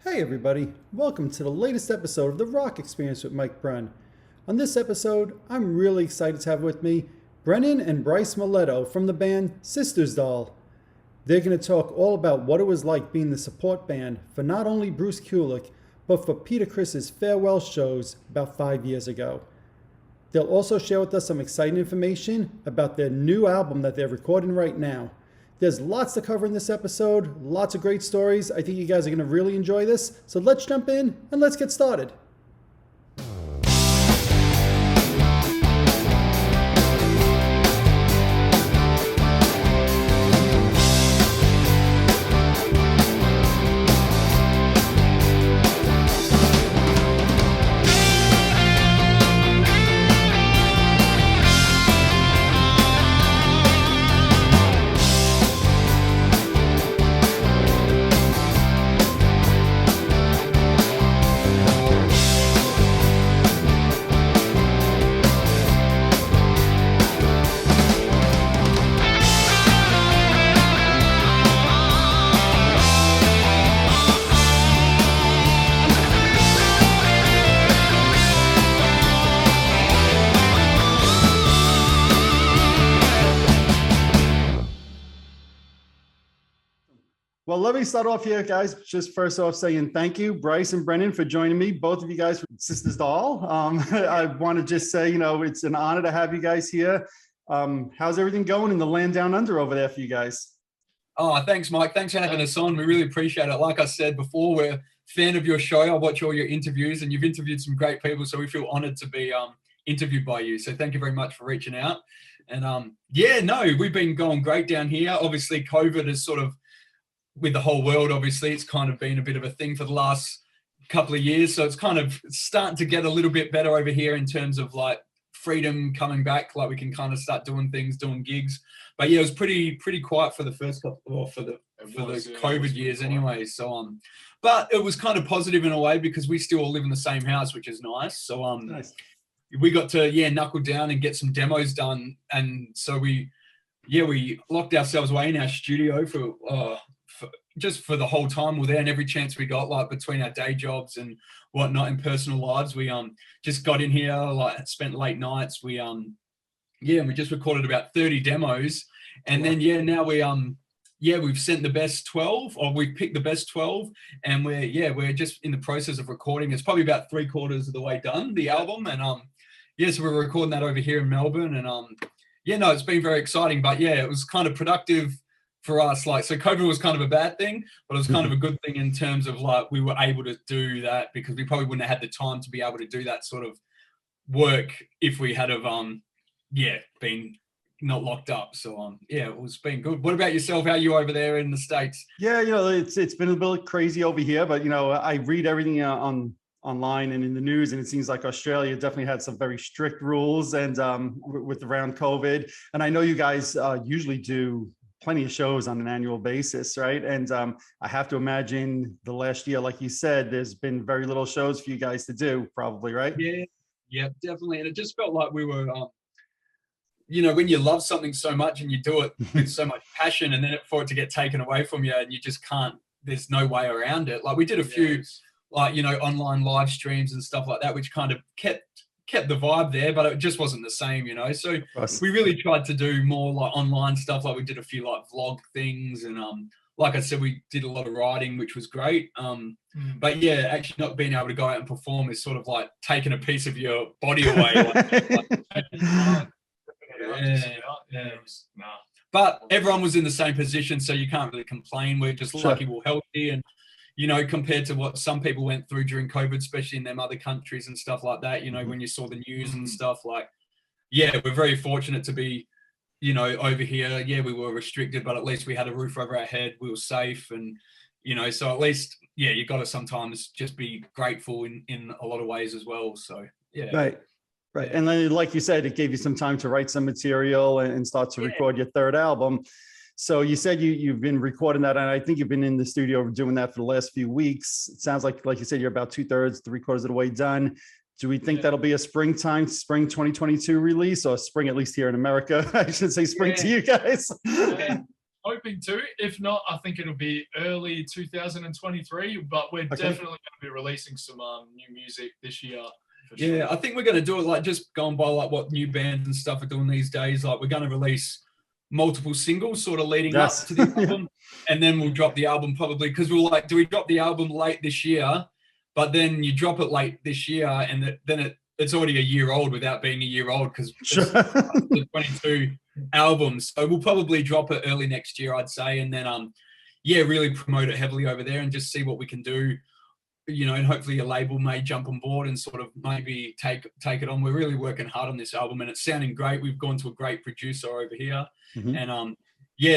Hey everybody, welcome to the latest episode of the Rock Experience with Mike Brunn. On this episode, I'm really excited to have with me Brennan and Bryce Miletto from the band Sisters Doll. They're going to talk all about what it was like being the support band for not only Bruce Kulick, but for Peter Criss's farewell shows about 5 years ago. They'll also share with us some exciting information about their new album that they're recording right now. There's lots to cover in this episode, lots of great stories. I think you guys are going to really enjoy this. So let's jump in and let's get started. Well, let me start off here, guys. Just first off saying thank you, Bryce and Brennan, for joining me, both of you guys from Sisters Doll. I want to just say, it's an honor to have you guys here. How's everything going in the land down under over there for you guys? Oh, thanks, Mike. Thanks for having us on. We really appreciate it. Like I said before, we're a fan of your show. I watch all your interviews, and you've interviewed some great people, so we feel honored to be interviewed by you. So thank you very much for reaching out. And we've been going great down here. Obviously, COVID is sort of, with the whole world, obviously, it's kind of been a bit of a thing for the last couple of years. So it's kind of starting to get a little bit better over here in terms of like freedom coming back. Like we can kind of start doing things, doing gigs. But yeah, it was pretty quiet for the first couple, or for the COVID years anyway. So but it was kind of positive in a way because we still all live in the same house, which is nice. So Nice. We got to knuckle down and get some demos done, and so we locked ourselves away in our studio for just the whole time we're there, and every chance we got, like between our day jobs and whatnot in personal lives, we just got in here, like spent late nights. We we just recorded about 30 demos, and then now we've sent the best 12, or we've picked the best 12, and we're just in the process of recording. It's probably about 3/4 of the way done, the album, and so we're recording that over here in Melbourne, and it's been very exciting. But it was kind of productive for us. Like, so COVID was kind of a bad thing, but it was kind of a good thing in terms of like we were able to do that, because we probably wouldn't have had the time to be able to do that sort of work if we had have been not locked up. So it was been good. What about yourself? How are you over there in the States? Yeah, it's been a bit crazy over here, but I read everything online and in the news, and it seems like Australia definitely had some very strict rules and with around COVID. And I know you guys usually do plenty of shows on an annual basis, right? And I have to imagine the last year, like you said, there's been very little shows for you guys to do, probably, right? Yeah, definitely. And it just felt like we were when you love something so much and you do it with so much passion, and then for it to get taken away from you, and you just can't, there's no way around it. Like we did a few online live streams and stuff like that, which kind of kept the vibe there, but it just wasn't the same, so we really tried to do more like online stuff. Like we did a few like vlog things, and like I said, we did a lot of writing, which was great. But actually not being able to go out and perform is sort of like taking a piece of your body away. But everyone was in the same position, so you can't really complain. We're just lucky we're healthy, and compared to what some people went through during COVID, especially in them other countries and stuff like that, when you saw the news and stuff, like, we're very fortunate to be, over here. We were restricted, but at least we had a roof over our head. We were safe. And, so at least, you got to sometimes just be grateful in a lot of ways as well. So, Right. And then, like you said, it gave you some time to write some material and start to record your third album. So you said you've been recording that, and I think you've been in the studio doing that for the last few weeks. It sounds like you said, you're about 2/3, 3/4 of the way done. Do we think that'll be a spring 2022 release, or spring, at least here in America? I should say spring to you guys. hoping to. If not, I think it'll be early 2023. But we're definitely going to be releasing some new music this year. Yeah, sure. I think we're going to do it like just going by like what new bands and stuff are doing these days. Like we're going to release multiple singles sort of leading up to the album, and then we'll drop the album probably because we're like, do we drop the album late this year? But then you drop it late this year, and then it's already a year old without being a year old because it's the 22 albums. So we'll probably drop it early next year, I'd say, and then really promote it heavily over there and just see what we can do. You know, and hopefully a label may jump on board and sort of maybe take it on. We're really working hard on this album and it's sounding great. We've gone to a great producer over here. And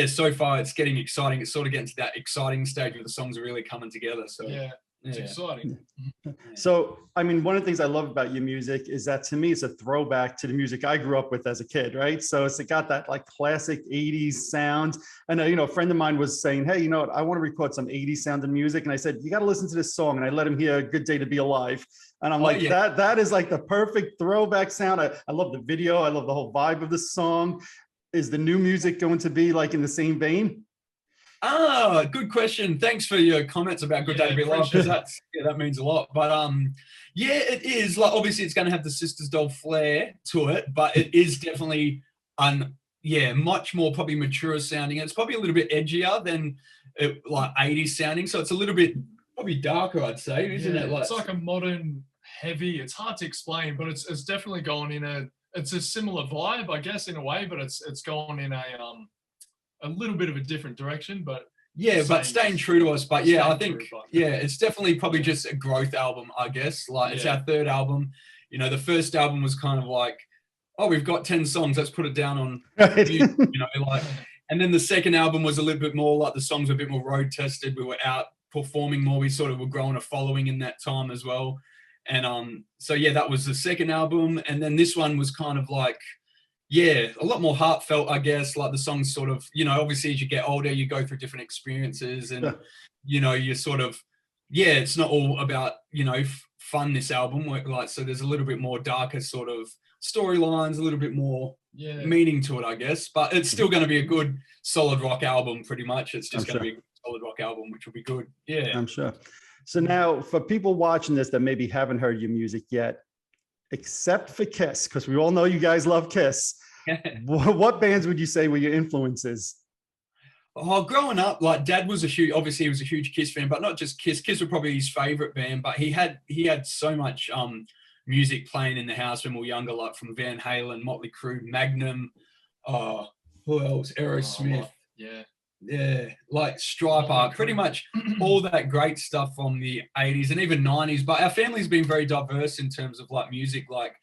so far it's getting exciting. It's sort of getting to that exciting stage where the songs are really coming together. So it's exciting. So, I mean, one of the things I love about your music is that to me, it's a throwback to the music I grew up with as a kid, right? So it's got that like classic 80s sound. And, a friend of mine was saying, hey, you know what, I want to record some 80s sounding music. And I said, you got to listen to this song. And I let him hear Good Day to Be Alive. And I'm that is like the perfect throwback sound. I love the video. I love the whole vibe of the song. Is the new music going to be like in the same vein? Good question. Thanks for your comments about Good Day to Be Alive, because that means a lot. But it is like obviously it's going to have the Sisters Doll flair to it, but it is definitely much more probably mature sounding. It's probably a little bit edgier than like 80s sounding, so it's a little bit probably darker, I'd say, isn't it? It's like a modern heavy. It's hard to explain, but it's definitely gone in it's a similar vibe, I guess, in a way, but it's gone in a little bit of a different direction, but but staying true to us. But I think it's definitely probably just a growth album, I guess. Like it's our third album. You know, the first album was kind of like, oh, we've got 10 songs, let's put it down on and then the second album was a little bit more like the songs were a bit more road tested. We were out performing more. We sort of were growing a following in that time as well. And that was the second album. And then this one was kind of like a lot more heartfelt, I guess. Like the songs sort of, obviously as you get older, you go through different experiences and, you sort of, it's not all about, fun, this album. So there's a little bit more darker sort of storylines, a little bit more meaning to it, I guess. But it's still going to be a good, solid rock album, pretty much. It's just going to be a good, solid rock album, which will be good. Yeah. I'm sure. So now for people watching this that maybe haven't heard your music yet, except for Kiss, because we all know you guys love Kiss. What bands would you say were your influences? Oh, growing up, like Dad was he was a huge Kiss fan, but not just Kiss. Kiss were probably his favorite band, but he had so much music playing in the house when we were younger, like from Van Halen, Motley Crue, Magnum, who else? Aerosmith. Like Striper, pretty much all that great stuff from the 80s and even 90s. But our family's been very diverse in terms of like music. Like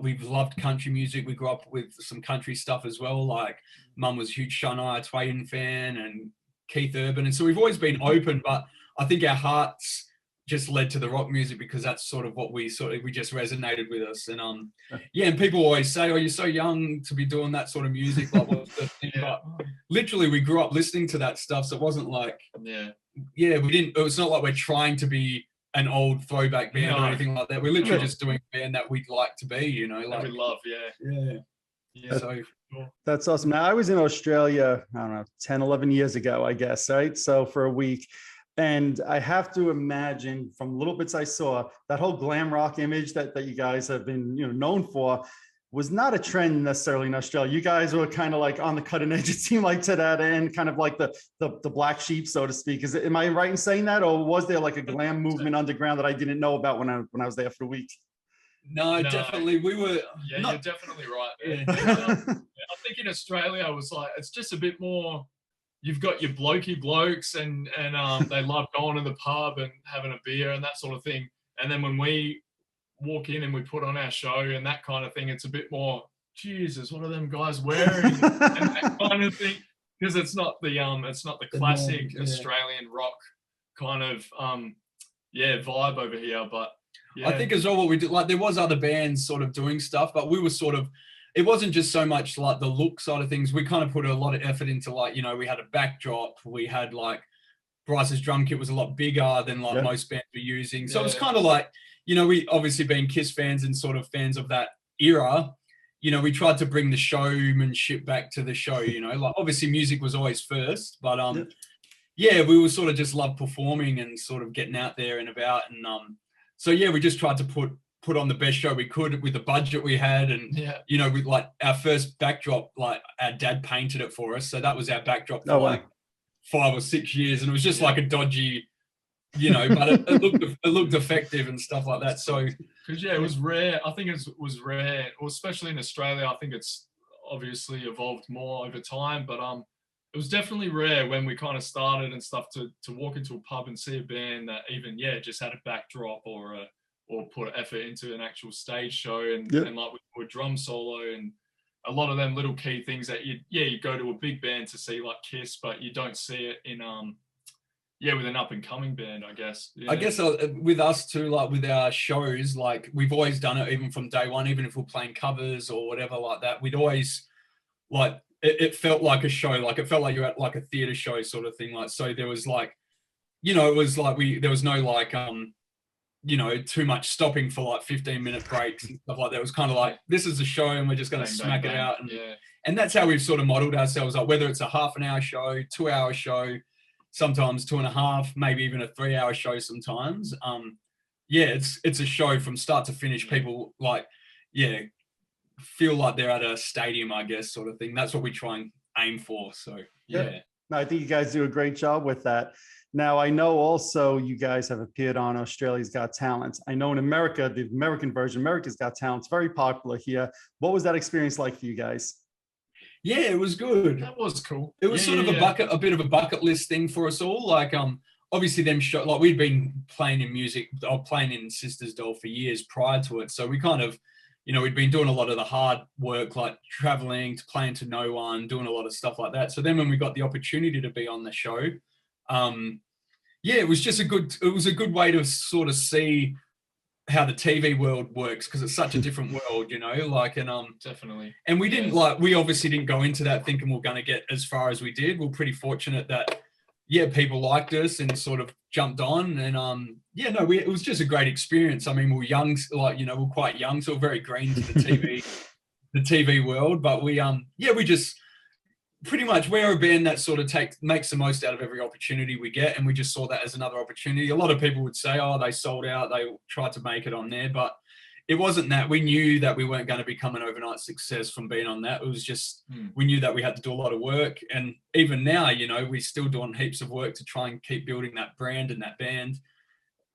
we've loved country music. We grew up with some country stuff as well. Like Mum was a huge Shania Twain fan and Keith Urban, and so we've always been open. But I think our hearts just led to the rock music because that's sort of what we just resonated with us. And and people always say, oh, you're so young to be doing that sort of music, like what's the thing? But literally we grew up listening to that stuff, so it wasn't like it was not like we're trying to be an old throwback band or anything like that. We're literally just doing a band that we'd like to be, like that we love. So that's awesome. Now I was in Australia, I don't know, 10 11 years ago, I guess, right? So for a week. And I have to imagine from little bits I saw, that whole glam rock image that you guys have been known for was not a trend necessarily in Australia. You guys were kind of like on the cutting edge, it seemed like, to that end, kind of like the black sheep, so to speak. Am I right in saying that? Or was there like a glam movement underground that I didn't know about when I was there for a week? No, definitely. We were. Yeah, you're definitely right. I think in Australia, I was like, it's just a bit more. You've got your blokey blokes and they love going to the pub and having a beer and that sort of thing. And then when we walk in and we put on our show and that kind of thing, it's a bit more, Jesus, what are them guys wearing? and that kind of thing. Because it's not the classic Australian rock kind of vibe over here. But I think as well what we did, like there was other bands sort of doing stuff, but we were sort of, it wasn't just so much like the look side of things. We kind of put a lot of effort into like, we had a backdrop. We had like Bryce's drum kit was a lot bigger than like most bands were using. So it was kind of like, we obviously being Kiss fans and sort of fans of that era, you know, we tried to bring the showmanship back to the show, you know, like obviously music was always first, but yeah, we were sort of just love performing and sort of getting out there and about. And so yeah, we just tried to put on the best show we could with the budget we had. And you know, with like our first backdrop, like our dad painted it for us. So that was our backdrop for like 5 or 6 years. And it was just like a dodgy, you know, but it looked effective and stuff like that. So because it was rare. I think it was rare, or especially in Australia. I think it's obviously evolved more over time, but it was definitely rare when we kind of started and stuff to walk into a pub and see a band that even just had a backdrop or put effort into an actual stage show and like with drum solo and a lot of them little key things that you go to a big band to see, like Kiss, but you don't see it in with an up and coming band, I guess. I guess with us too, like with our shows, like we've always done it even from day one, even if we're playing covers or whatever like that, we'd always like, it felt like a show, like it felt like you're at like a theater show sort of thing. Like, so there was like, you know, it was like there was no like, you know, too much stopping for like 15-minute breaks and stuff like that. It was kind of like, this is a show and we're just going to smack it out. And that's how we've sort of modeled ourselves, like whether it's a half an hour show, 2 hour show, sometimes 2.5, maybe even a 3 hour show sometimes. It's a show from start to finish. People like, feel like they're at a stadium, I guess, sort of thing. That's what we try and aim for. So No, I think you guys do a great job with that. Now, I know also you guys have appeared on Australia's Got Talent. I know in America, the American version, America's Got Talent, is very popular here. What was that experience like for you guys? Yeah, it was good. That was cool. It was sort of a bit of a bucket list thing for us all. Like, obviously them show, like we'd been playing in music, or playing in Sisters Doll for years prior to it. So we kind of, you know, we'd been doing a lot of the hard work, like traveling to playing to no one, doing a lot of stuff like that. So then when we got the opportunity to be on the show, it was just a good way to sort of see how the TV world works, because it's such a different world, you know, like, and definitely. And we didn't we obviously didn't go into that thinking we're going to get as far as we did. We're pretty fortunate that people liked us and sort of jumped on, and it was just a great experience. I mean, we're young, like, you know, we're quite young, so we're very green to the TV world, but we just pretty much, we're a band that sort of makes the most out of every opportunity we get, and we just saw that as another opportunity. A lot of people would say, oh, they sold out, they tried to make it on there, but it wasn't that. We knew that we weren't going to become an overnight success from being on that. It was just, we knew that we had to do a lot of work, and even now, you know, we're still doing heaps of work to try and keep building that brand and that band.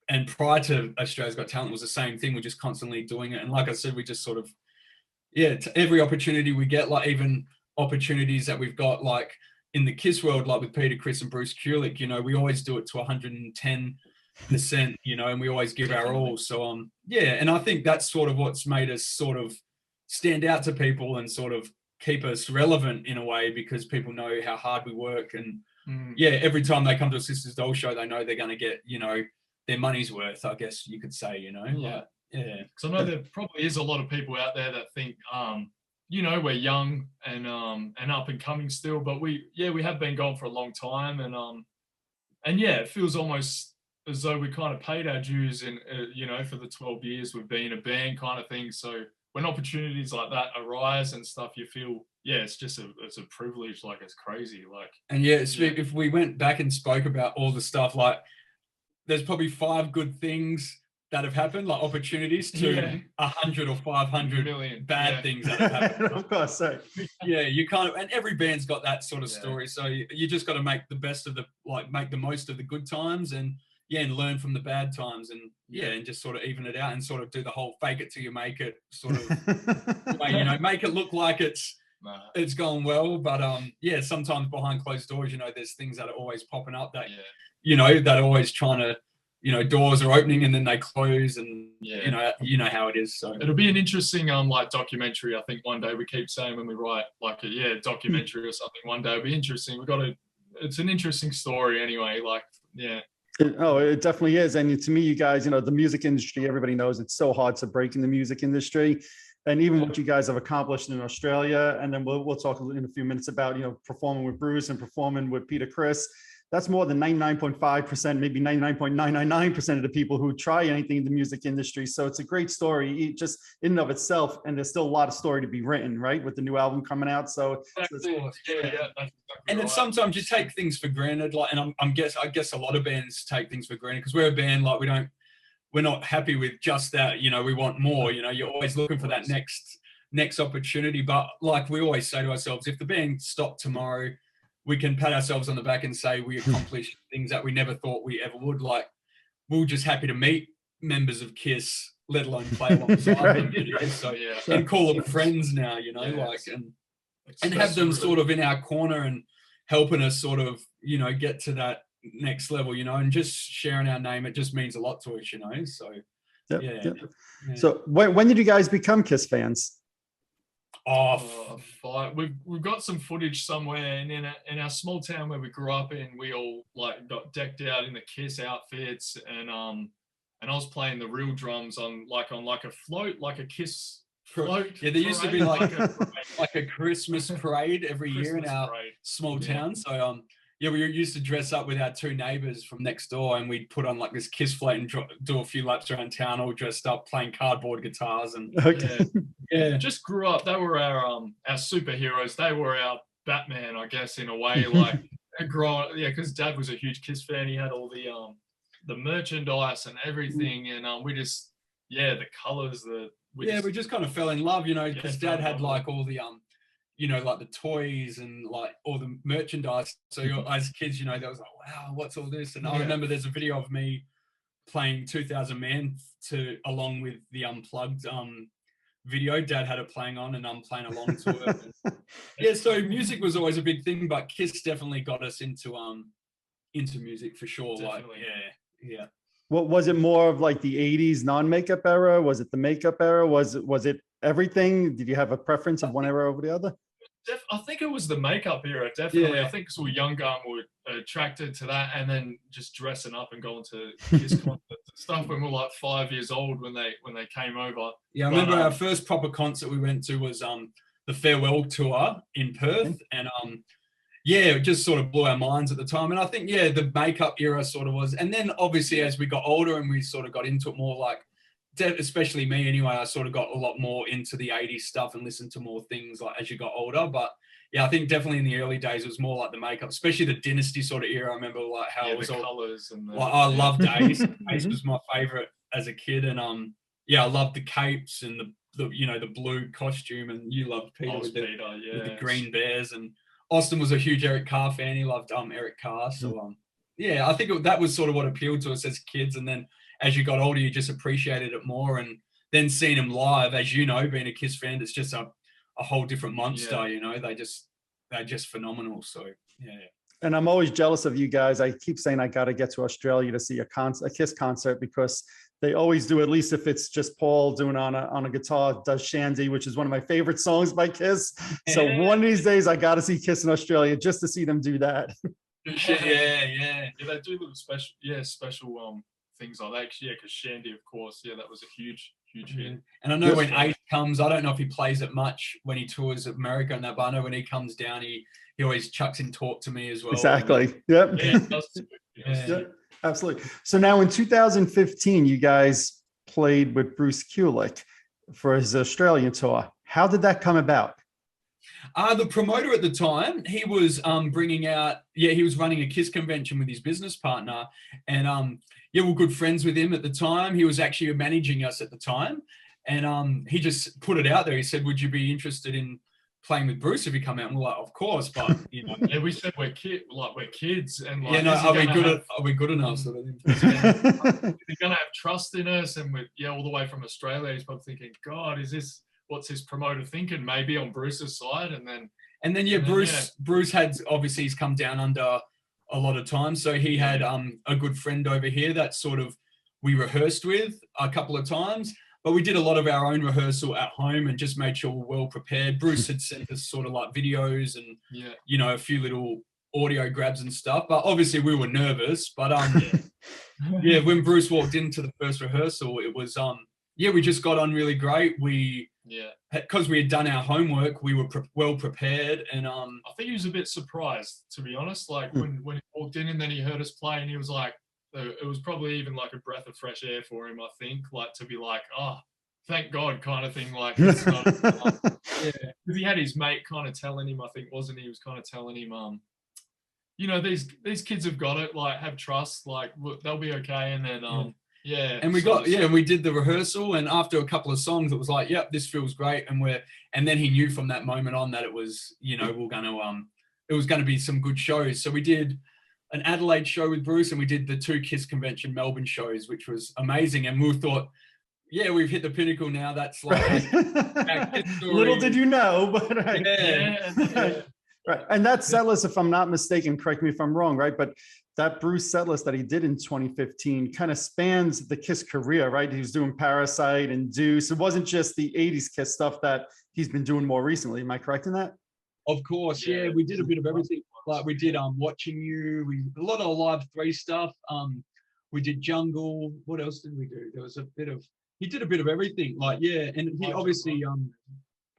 And prior to Australia's Got Talent was the same thing. We're just constantly doing it, and like I said, we just sort of, every opportunity we get, like even opportunities that we've got, like in the Kiss world, like with Peter Criss and Bruce Kulick, you know, we always do it to 110%, you know, and we always give our all. So and I think that's sort of what's made us sort of stand out to people and sort of keep us relevant in a way, because people know how hard we work, and every time they come to a Sisters Doll show, they know they're going to get, you know, their money's worth, I guess you could say, you know. Because I know there probably is a lot of people out there that think you know, we're young and up and coming still, but we have been gone for a long time, and it feels almost as though we kind of paid our dues in you know, for the 12 years we've been a band kind of thing. So when opportunities like that arise and stuff, you feel it's just it's a privilege, like it's crazy, like. And if we went back and spoke about all the stuff, like there's probably 5 good things that have happened, like opportunities, to 100 or 500 million bad things that have happened. Of course, so. You kind of, and every band's got that sort of story. So you just got to make the best of make the most of the good times, and and learn from the bad times, and and just sort of even it out, and sort of do the whole fake it till you make it sort of way, you know, make it look like it's going well, but sometimes behind closed doors, you know, there's things that are always popping up that you know, that are always trying to, you know, doors are opening and then they close, and you know how it is. So it'll be an interesting like documentary. I think one day, we keep saying when we write like a documentary or something, one day it'll be interesting. It's an interesting story anyway, like it definitely is. And to me, you guys, you know, the music industry, everybody knows it's so hard to break in the music industry, and even what you guys have accomplished in Australia, and then we'll talk in a few minutes about, you know, performing with Bruce and performing with Peter Criss. that's more than 99.5%, maybe 99.999% of the people who try anything in the music industry. So it's a great story, just in and of itself. And there's still a lot of story to be written, right? With the new album coming out. So Exactly. Yeah, that's exactly and then right. sometimes you take things for granted, like, and I guess a lot of bands take things for granted because we're a band, like we're not happy with just that, we want more, you're always looking for that next opportunity. But like we always say to ourselves, if the band stopped tomorrow, we can pat ourselves on the back and say we accomplished things that we never thought we ever would. Like, we're just happy to meet members of KISS, let alone play alongside them. So, and call them friends now, and have them sort of in our corner and helping us sort of, get to that next level, and just sharing our name. It just means a lot to us, So, yeah. So when did you guys become KISS fans? We've got some footage somewhere, and in our small town where we grew up in, we all like got decked out in the KISS outfits, and I was playing the real drums on a float, like a KISS float. Yeah, there used to be like a Christmas parade every year in our small town. So we used to dress up with our two neighbors from next door, and we'd put on like this KISS float and do a few laps around town, all dressed up, playing cardboard guitars. And just grew up. They were our superheroes. They were our Batman, I guess, in a way. Like growing, because Dad was a huge KISS fan. He had all the merchandise and everything, and we just the colors, we just kind of fell in love, because Dad had like all the like the toys and like all the merchandise. So as kids, they was like, wow, what's all this? And I remember there's a video of me playing 2000 Man along with the Unplugged video. Dad had it playing on and I'm playing along to it. So music was always a big thing, but KISS definitely got us into music for sure. Definitely. Like, What was it, more of like the 80s non-makeup era? Was it the makeup era? Was it everything? Did you have a preference of one era over the other? I think it was the makeup era, definitely. I think because we were younger and we were attracted to that, and then just dressing up and going to KISS concerts and stuff when we were like 5 years old when they came over. Yeah, I remember our first proper concert we went to was the farewell tour in Perth, and it just sort of blew our minds at the time. And I think the makeup era sort of was, and then obviously as we got older and we sort of got into it more, like especially me anyway, I sort of got a lot more into the 80s stuff and listened to more things like as you got older. But I think definitely in the early days it was more like the makeup, especially the Dynasty sort of era. I remember like how it was the all colors and I loved Ace. Ace was my favorite as a kid, and I loved the capes and the blue costume, and you loved Peter with the green bears, and Austin was a huge Eric Carr fan. He loved Eric Carr. So I think that was sort of what appealed to us as kids, and then as you got older, you just appreciated it more. And then seeing him live, as you know, being a KISS fan, it's just a whole different monster. They're just phenomenal. So And I'm always jealous of you guys. I keep saying I got to get to Australia to see a KISS concert, because they always do, at least if it's just Paul doing on a guitar, does Shandy, which is one of my favorite songs by KISS. So one of these days I got to see KISS in Australia just to see them do that. They do little special things like that. Because Shandy, of course, that was a huge hit. And I know when Ace comes, I don't know if he plays it much when he tours America and that, but I know when he comes down, he always chucks in Talk to Me as well. Exactly. Yep. It does too. Yep. Absolutely. So now in 2015, you guys played with Bruce Kulick for his Australian tour. How did that come about? The promoter at the time, he was bringing out, he was running a KISS convention with his business partner, and we're good friends with him at the time. He was actually managing us at the time, and he just put it out there. He said, "Would you be interested in playing with Bruce if you come out?" And we're like, "Of course," but we said we're kids, and like, are we good enough? Sort of thing. They're gonna have trust in us, and we're all the way from Australia. He's probably thinking, "God, what's his promoter thinking?" Maybe on Bruce's side, and then Bruce had, obviously he's come down under a lot of time, so he had a good friend over here that sort of we rehearsed with a couple of times. But we did a lot of our own rehearsal at home and just made sure we're well prepared. Bruce had sent us sort of like videos and, a few little audio grabs and stuff. But obviously we were nervous. But when Bruce walked into the first rehearsal, it was, we just got on really great. We Yeah. because we had done our homework, we were well prepared, and I think he was a bit surprised, to be honest. Like when he walked in and then he heard us play, and he was like, it was probably even like a breath of fresh air for him, I think, like to be like, oh, thank God kind of thing. Like, it's not, yeah, because he had his mate kind of telling him, I think, wasn't he? He was kind of telling him, you know, these kids have got it, like, have trust, like, they'll be okay. And then, yeah. And we did the rehearsal, and after a couple of songs, it was like, yep, this feels great. And then he knew from that moment on that it was, you know, it was going to be some good shows. So we did an Adelaide show with Bruce, and we did the 2 Kiss Convention Melbourne shows, which was amazing. And we thought, yeah, we've hit the pinnacle now. That's like right. Little did you know, but right. Yeah. Right. And that set list, if I'm not mistaken, correct me if I'm wrong, right? But that Bruce set list that he did in 2015 kind of spans the Kiss career, right? He was doing Parasite and Deuce. It wasn't just the 80s Kiss stuff that he's been doing more recently. Am I correct in that? Of course, yeah. We did a bit of everything. Like we did Watching You, a lot of Live 3 stuff. We did Jungle. What else did we do? There was he did a bit of everything. Like, yeah, and he obviously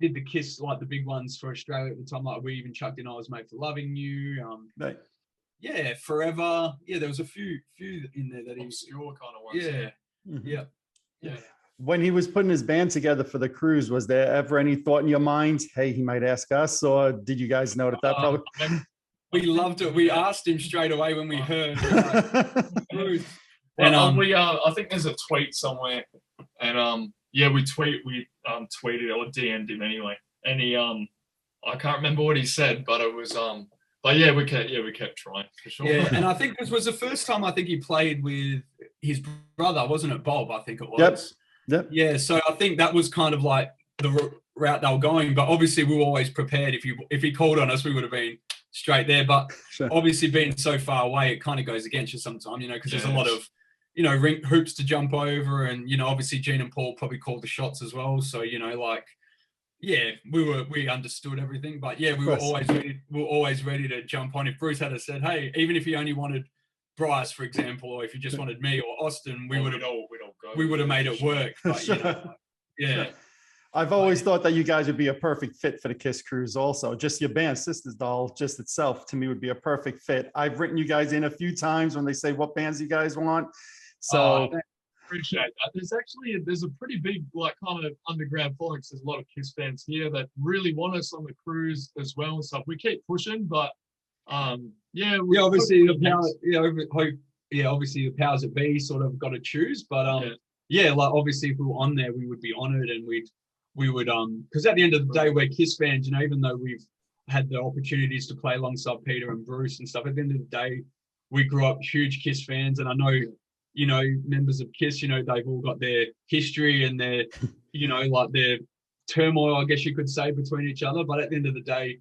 did the Kiss, like the big ones for Australia at the time. Like we even chucked in I Was Made for Loving You. Right. Yeah, Forever. Yeah, there was a few in there that he obscure kind of ones. Yeah. Mm-hmm. Yeah. When he was putting his band together for the cruise, was there ever any thought in your mind, hey, he might ask us, or did you guys know that probably? We loved it. We asked him straight away when we heard. Like, and I think there's a tweet somewhere, and we tweeted or DM'd him anyway, and he I can't remember what he said, but it was but yeah, we kept trying for sure. Yeah, and I think this was the first time I think he played with his brother, wasn't it, Bob? I think it was. Yep. Yeah, so I think that was kind of like the route they were going, but obviously we were always prepared. If he called on us, we would have been straight there. But obviously being so far away, it kind of goes against you sometimes, you know, because there's a lot of, you know, hoops to jump over, and you know, obviously Gene and Paul probably called the shots as well. So you know, like. Yeah, we understood everything, but yeah, we were always ready to jump on. If Bruce had said, hey, even if he only wanted Bryce, for example, or if he just wanted me or Austin, we would have made it work. But, you know, yeah. I've always thought that you guys would be a perfect fit for the Kiss cruise also. Just your band, Sisters Doll, just itself, to me, would be a perfect fit. I've written you guys in a few times when they say what bands you guys want. So appreciate that. There's a pretty big like kind of underground following. There's a lot of Kiss fans here that really want us on the cruise as well and stuff. We keep pushing, but obviously the powers that be sort of got to choose, but like obviously if we were on there, we would be honored, and we would because at the end of the day, we're Kiss fans, you know, even though we've had the opportunities to play alongside Peter and Bruce and stuff. At the end of the day, we grew up huge Kiss fans, and I know, you know, members of Kiss, you know, they've all got their history and their, you know, like their turmoil, I guess you could say, between each other. But at the end of the day,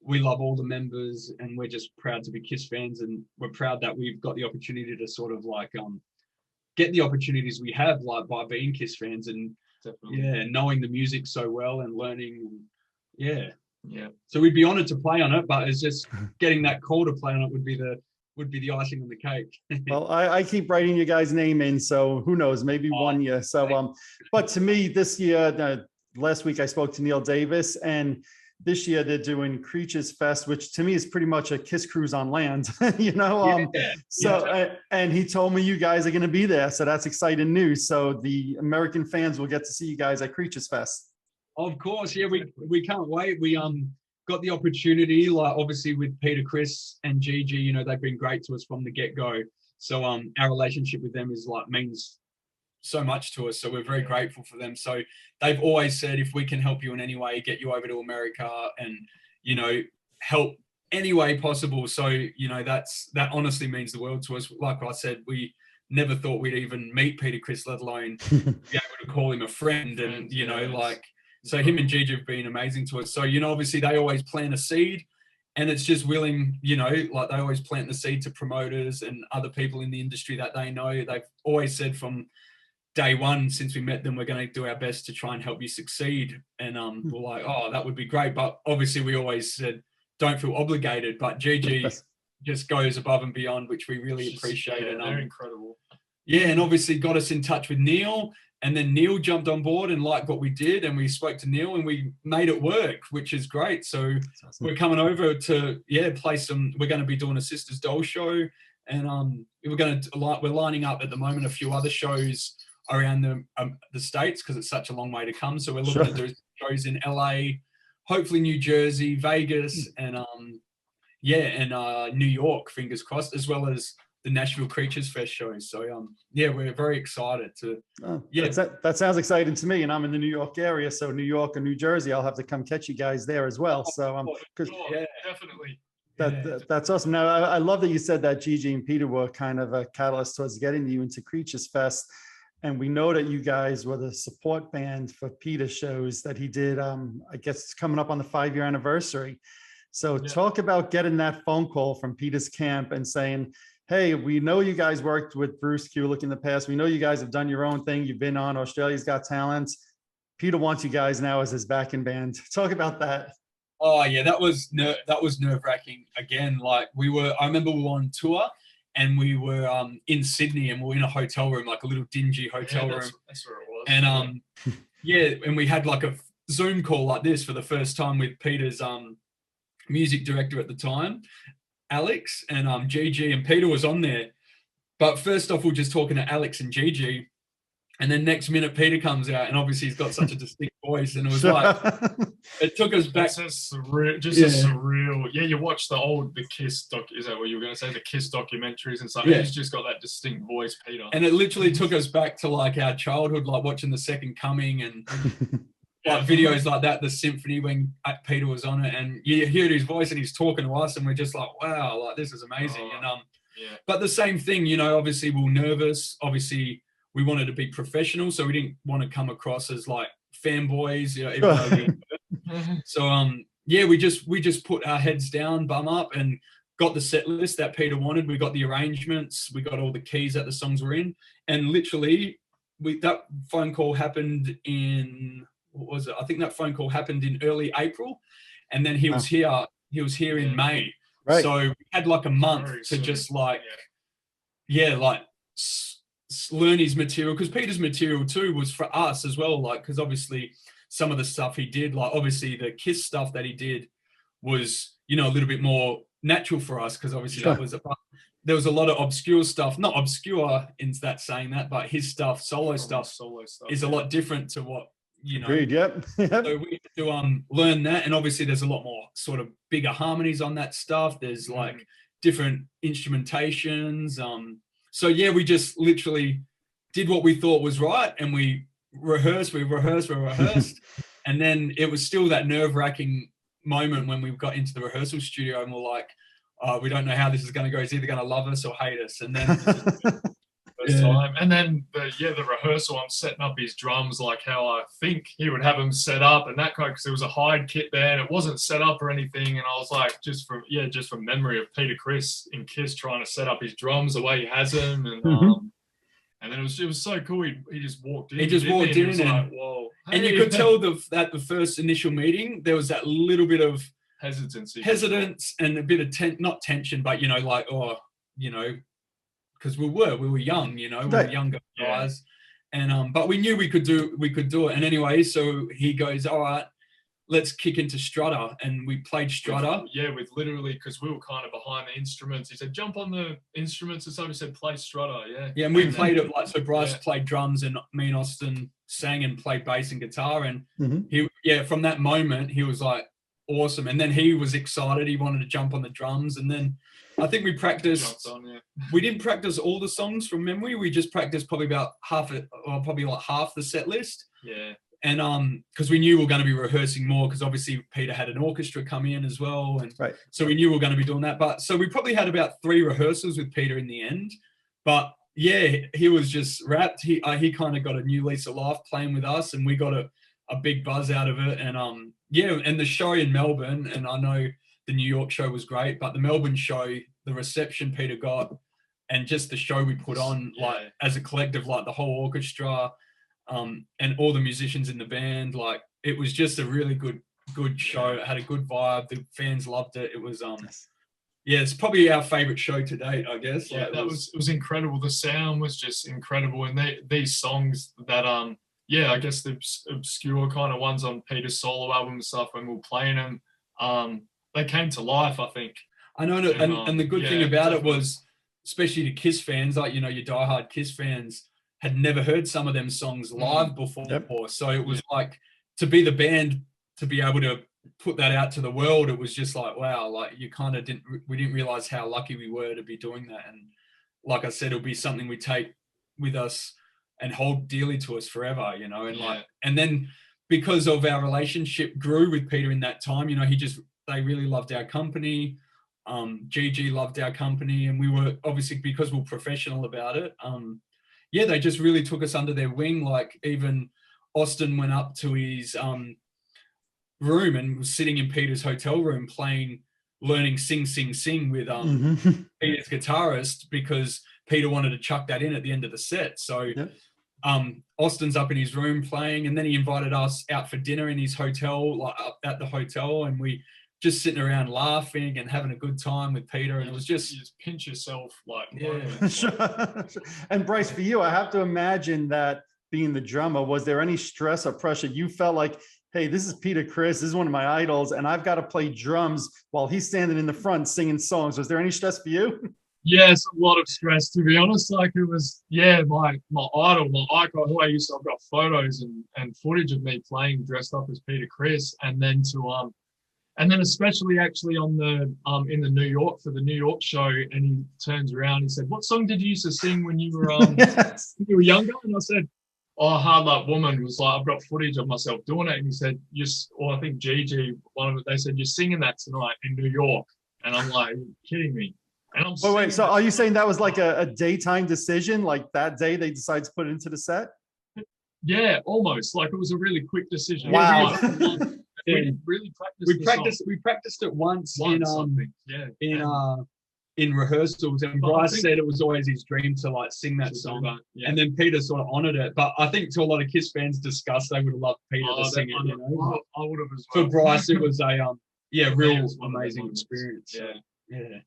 we love all the members, and we're just proud to be Kiss fans, and we're proud that we've got the opportunity to sort of like get the opportunities we have, like by being Kiss fans and knowing the music so well and learning. And, yeah. So we'd be honored to play on it, but it's just getting that call to play on it would be the icing on the cake. Well, I keep writing your guys' name in, so who knows, maybe 1 year. So, but to me this year, last week I spoke to Neil Davis, and this year they're doing Creatures Fest, which to me is pretty much a Kiss cruise on land, you know? And he told me you guys are going to be there. So that's exciting news. So the American fans will get to see you guys at Creatures Fest. Of course. Yeah, we can't wait. We got the opportunity, like obviously with Peter Criss and Gigi, you know, they've been great to us from the get-go. So our relationship with them is like means so much to us. So we're very grateful for them. So they've always said, if we can help you in any way, get you over to America and, you know, help any way possible. So, you know, that honestly means the world to us. Like I said, we never thought we'd even meet Peter Criss, let alone be able to call him a friend. And, you know, like, so him and Gigi have been amazing to us. So, you know, obviously they always plant a seed, and it's just willing, you know, like they always plant the seed to promoters and other people in the industry that they know. They've always said from day one, since we met them, we're going to do our best to try and help you succeed. And we're like, oh, that would be great. But obviously we always said, don't feel obligated. But Gigi just goes above and beyond, which we really appreciate. Yeah, they're incredible. Yeah, and obviously got us in touch with Neil, and then Neil jumped on board and liked what we did, and we spoke to Neil and we made it work, which is great. So Awesome. we're coming over to play some. We're going to be doing a Sisters Doll show, and we're lining up at the moment a few other shows around the states because it's such a long way to come. So we're looking to do shows in LA, hopefully New Jersey, Vegas, and New York, fingers crossed, as well as the Nashville Creatures Fest shows. So we're very excited to. That sounds exciting to me, and I'm in the New York area, so New York or New Jersey, I'll have to come catch you guys there as well. So definitely. That's awesome. Now I love that you said that Gigi and Peter were kind of a catalyst towards getting you into Creatures Fest. And we know that you guys were the support band for Peter's shows that he did, I guess it's coming up on the 5-year anniversary. So talk about getting that phone call from Peter's camp and saying, hey, we know you guys worked with Bruce Kulick in the past. We know you guys have done your own thing. You've been on Australia's Got Talent. Peter wants you guys now as his backing band. Talk about that. Oh yeah, that was nerve-wracking again. Like I remember we were on tour and we were in Sydney and we were in a hotel room, like a little dingy hotel room. That's where it was. And and we had like a Zoom call like this for the first time with Peter's music director at the time, Alex, and Gigi, and Peter was on there. But first off, we were just talking to Alex and Gigi, and then next minute Peter comes out, and obviously he's got such a distinct voice, and it was like it took us back. It's a surreal. Yeah, you watch the Kiss doc. Is that what you were going to say? The Kiss documentaries and stuff. Yeah. He's just got that distinct voice, Peter. And it literally took us back to like our childhood, like watching The Second Coming and like videos like that, the symphony when Peter was on it, and you hear his voice and he's talking to us, and we're just like, wow, like this is amazing. But the same thing, obviously we were nervous. Obviously we wanted to be professional, so we didn't want to come across as like fanboys, So we just put our heads down, bum up, and got the set list that Peter wanted. We got the arrangements, we got all the keys that the songs were in, and literally that phone call happened in, what was it? I think that phone call happened in early April, and then he was here. He was here in May, right? So we had like a month to just like, learn his material, because Peter's material too was for us as well. Like, because obviously some of the stuff he did, like obviously the Kiss stuff that he did was, a little bit more natural for us, because obviously there was a lot of obscure stuff, not obscure in that saying that, but his stuff, solo stuff is a lot different to what. Agreed, yep. So we had to learn that, and obviously there's a lot more sort of bigger harmonies on that stuff. There's like different instrumentations. So we just literally did what we thought was right, and we rehearsed, and then it was still that nerve-wracking moment when we got into the rehearsal studio and we're like, we don't know how this is going to go. He's either going to love us or hate us, and then. Time. And then the rehearsal, I'm setting up his drums like how I think he would have them set up, and that kind, because there was a hide kit there and it wasn't set up or anything, and I was like, just from memory of Peter Criss in Kiss trying to set up his drums the way he has them, and and then it was so cool. He just walked in. He just walked in, and like, whoa! Hey. And you could tell that the first initial meeting there was that little bit of hesitance and a bit of not tension, but because we were young, we were younger guys, and but we knew we could do it. And anyway, so he goes, all right, let's kick into Strutter, and we played Strutter. With literally, because we were kind of behind the instruments. He said, jump on the instruments, and somebody said, play Strutter. Yeah, and we played it like so. Bryce played drums, and me and Austin sang and played bass and guitar, and he from that moment he was like awesome, and then he was excited. He wanted to jump on the drums, and then. I think we practiced. We didn't practice all the songs from memory. We just practiced probably about half the set list. Yeah. And because we knew we were going to be rehearsing more, because obviously Peter had an orchestra come in as well, and so we knew we were going to be doing that. But so we probably had about 3 rehearsals with Peter in the end. But he was just wrapped. He kind of got a new lease of life playing with us, and we got a big buzz out of it. And and the show in Melbourne, and I know. The New York show was great, but the Melbourne show, the reception Peter got, and just the show we put on, like as a collective, like the whole orchestra, and all the musicians in the band, like it was just a really good show. It had a good vibe. The fans loved it. It was yeah, it's probably our favorite show to date, I guess. Yeah, Like, it was incredible. The sound was just incredible, and these songs that yeah, I guess the obscure kind of ones on Peter's solo album and stuff, when we were playing them, they came to life, I think. I know, and the good thing yeah, about definitely. it was, especially to Kiss fans, like, you know, your diehard Kiss fans had never heard some of them songs live before. Yep. So it was like, to be the band, to be able to put that out to the world, it was just like, wow, like you kind of we didn't realize how lucky we were to be doing that. And like I said, it'll be something we take with us and hold dearly to us forever, you know. And like, and then because of our relationship grew with Peter in that time, you know, they really loved our company. Gigi loved our company, and we were obviously, because we were professional about it. Yeah, they just really took us under their wing. Like, even Austin went up to his room and was sitting in Peter's hotel room learning Sing Sing Sing with Peter's guitarist, because Peter wanted to chuck that in at the end of the set. So Austin's up in his room playing, and then he invited us out for dinner in his hotel, like up at the hotel, and we just sitting around laughing and having a good time with Peter. And it was just, you just pinch yourself, like, Sure. And Bryce, for you, I have to imagine that being the drummer, was there any stress or pressure? You felt like, hey, this is Peter Criss, this is one of my idols, and I've got to play drums while he's standing in the front singing songs. Was there any stress for you? Yes, a lot of stress, to be honest. Like, it was, my idol, my icon, who I've got photos and footage of me playing dressed up as Peter Criss, and then especially actually on the in the New York, for the New York show, and he turns around, he said, "What song did you used to sing when you were Yes. when you were younger?" And I said, "Oh, Hard Luck Woman." Was like, I've got footage of myself doing it. And he said, I think Gigi, one of it, they said, "You're singing that tonight in New York." And I'm like, "Are you kidding me?" And I'm Wait, so are you saying that was like a daytime decision? Like that day they decided to put it into the set? Yeah, almost. Like, it was a really quick decision. Wow. We didn't really practice. We practiced it once in rehearsals, and But Bryce said it was always his dream to like sing that song. And then Peter sort of honored it. But I think, to a lot of Kiss fans' disgust, they would have loved Peter to sing it. You know? I would have as well. For Bryce, it was a real amazing experience. Yeah.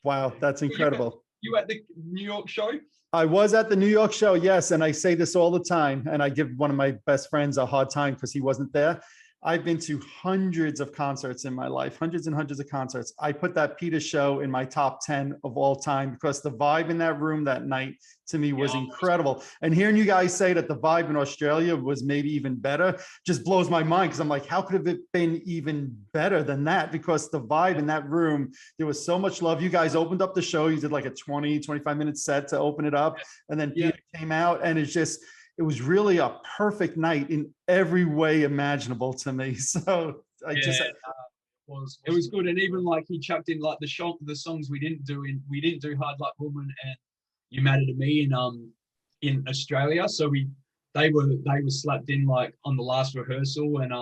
Wow, that's incredible. You at the New York show? I was at the New York show, yes, and I say this all the time, and I give one of my best friends a hard time because he wasn't there. I've been to hundreds of concerts in my life, hundreds and hundreds of concerts. I put that Peter show in my top 10 of all time because the vibe in that room that night to me was incredible. And hearing you guys say that the vibe in Australia was maybe even better just blows my mind, because I'm like, how could it have been even better than that? Because the vibe in that room, there was so much love. You guys opened up the show. You did like a 25-minute set to open it up. And then Peter came out, and it was really a perfect night in every way imaginable to me. So it was good. And even like he chucked in like the songs we didn't do Hard Luck Woman and You Matter to Me in Australia. So they were slapped in like on the last rehearsal. And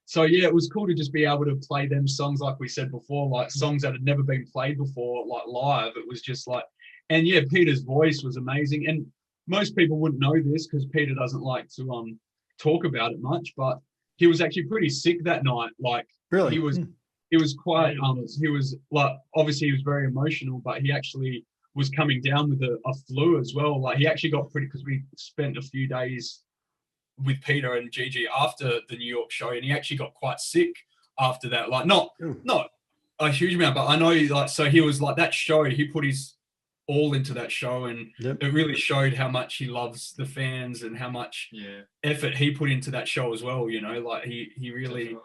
so yeah, it was cool to just be able to play them songs, like we said before, like songs that had never been played before, like live. It was just like, and yeah, Peter's voice was amazing. And most people wouldn't know this because Peter doesn't like to talk about it much, but he was actually pretty sick that night. Like, really, he was quite he was like, obviously he was very emotional, but he actually was coming down with a flu as well. Like, he actually got pretty, because we spent a few days with Peter and Gigi after the New York show, and he actually got quite sick after that. Like, not a huge amount, but I know, like, so he was like, that show, he put his all into that show, and it really showed how much he loves the fans and how much effort he put into that show as well. You know, like he really